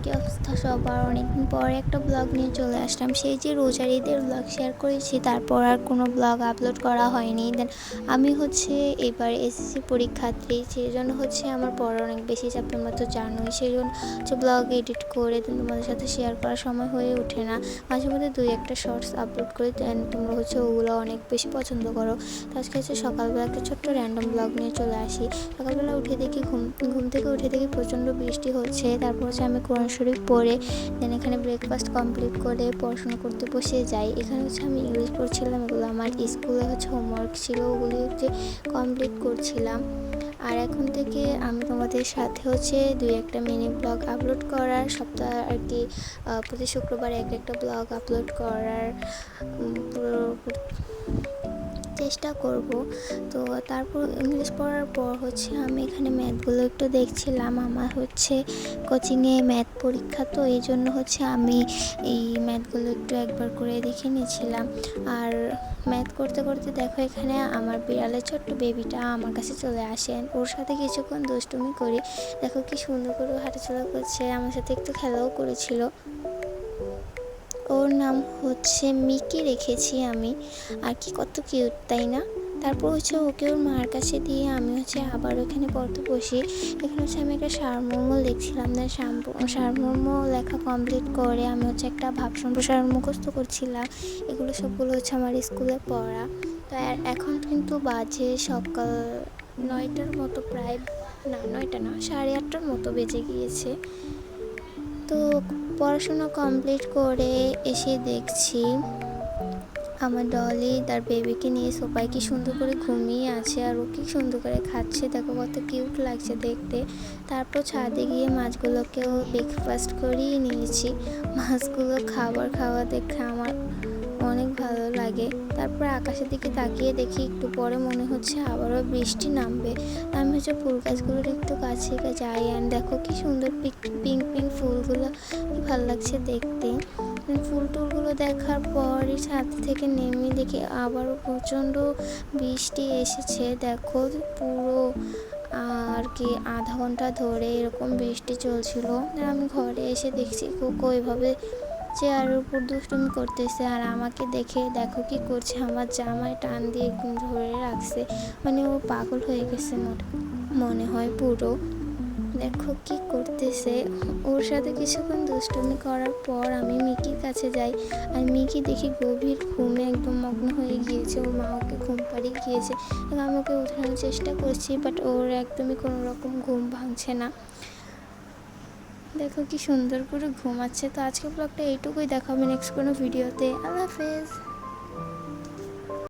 কি অবস্থা সবার? অনেকদিন পরে একটা ব্লগ নিয়ে চলে আসলাম। সেই যে রোজার ঈদের ব্লগ শেয়ার করেছি, তারপর আর কোনো ব্লগ আপলোড করা হয়নি। দেন আমি হচ্ছে এবার এসএসসি পরীক্ষার্থী, সেই জন্য হচ্ছে আমার পড়া অনেক বেশি চাপ, তোমরা তো জানোই। সেই জন্য হচ্ছে ব্লগ এডিট করে তোমাদের সাথে শেয়ার করার সময় হয়ে ওঠে না। মাঝে মধ্যে 2-1টা শর্টস আপলোড করি, দেন তোমরা হচ্ছে ওগুলো অনেক বেশি পছন্দ করো। তো আজকে হচ্ছে সকালবেলা একটা ছোট্ট র্যান্ডম ব্লগ নিয়ে চলে আসি। সকালবেলা উঠে দেখি ঘুম থেকে উঠে দেখি প্রচণ্ড বৃষ্টি হচ্ছে। তারপর হচ্ছে আমি কোরআন শরীফ পড়ে দেন এখানে ব্রেকফাস্ট কমপ্লিট করে পড়াশোনা করতে বসে যাই। এখানে হচ্ছে আমি ইংলিশ পড়ছিলাম, এগুলো আমার স্কুলে হচ্ছে হোমওয়ার্ক ছিল, ওগুলি হচ্ছে কমপ্লিট করছিলাম। আর এখন থেকে আমি তোমাদের সাথে হচ্ছে 2-1টা মিনি ব্লগ আপলোড করার, সপ্তাহ আর কি প্রতি শুক্রবার একটা ব্লগ আপলোড করার চেষ্টা করব। তো তারপর ইংলিশ পড়ার পর হচ্ছে আমি এখানে ম্যাথগুলো একটু দেখছিলাম। আমার হচ্ছে কোচিংয়ে ম্যাথ পরীক্ষা, তো এই জন্য হচ্ছে আমি এই ম্যাথগুলো একটু একবার করে দেখে নিয়েছিলাম। আর ম্যাথ করতে করতে দেখো এখানে আমার বিড়ালের ছোট্ট বেবিটা আমার কাছে চলে আসেন, ওর সাথে কিছুক্ষণ দুষ্টুমি করি। দেখো কি সুন্দর করে হাঁটাচলা করছে, আমার সাথে একটু খেলাও করেছিল। ওর নাম হচ্ছে মিকি রেখেছি আমি। আর কি কত কিউট, তাই না? তারপর হচ্ছে ওকে ওর মার কাছে দিয়ে আমি হচ্ছে আবার ওখানে পড়তে বসি। এখানে হচ্ছে আমি একটা সারমর্ম লিখছিলাম, না সারমর্ম লেখা কমপ্লিট করে আমি হচ্ছে একটা ভাব সম্প্রসারণ মুখস্থ করছিলাম। এগুলো সবগুলো হচ্ছে আমার স্কুলে পড়া। তো এখন কিন্তু বাজে সকাল 9টার মতো, প্রায় না 9টা না, 8:30টার মতো বেজে গিয়েছে। তো পড়াশোনা কমপ্লিট করে এসে দেখছি আমার ডলি তার বেবিকে নিয়ে সোফায় কি সুন্দর করে ঘুমিয়ে আছে, আর ও কি সুন্দর করে খাচ্ছে, দেখো কত কিউট লাগছে দেখতে। তারপর ছাদে গিয়ে মাছগুলোকেও ব্রেকফাস্ট করিয়ে নিয়েছি। মাছগুলো খাওয়া দেখে আমার অনেক ভালো লাগে। তারপর আকাশের দিকে তাকিয়ে দেখি একটু পরে মনে হচ্ছে আবারও বৃষ্টি নামবে। আমি হচ্ছে ফুল গাছগুলোর একটু কাছে যাই, আর দেখো কি সুন্দর পিঙ্ক ফুলগুলো, কি ভালো লাগছে দেখতে। ফুল টুলগুলো দেখার পরই ছাদ থেকে নেমে দেখি আবারও প্রচণ্ড বৃষ্টি এসেছে। দেখো পুরো আর কি আধা ঘন্টা ধরে এরকম বৃষ্টি চলছিল। আমি ঘরে এসে দেখছি কোকো এভাবে চেয়ারের উপর দুষ্টুমি করতেছে, আর আমাকে দেখে দেখো কি করছে, আমার জামায় টান দিয়ে একদম ধরে রাখছে। মানে ও পাগল হয়ে গেছে মনে হয় পুরো। দেখো কি করতেছে। ওর সাথে কিছুক্ষণ দুষ্টুমি করার পর আমি মিকির কাছে যাই, আর মিকি দেখি গভীর ঘুমে একদম মগ্ন হয়ে গিয়েছে। ওর মা ওকে ঘুম পাড়িয়ে গিয়েছে, আমি ওকে উঠানোর চেষ্টা করছি, বাট ওর একদমই কোনো রকম ঘুম ভাঙছে না। দেখো কি সুন্দর করে ঘুমাচ্ছে। তো আজকে ব্লগটা এইটুকুই, দেখা হবে নেক্সট কোনো ভিডিওতে। আল্লাহ হাফেজ।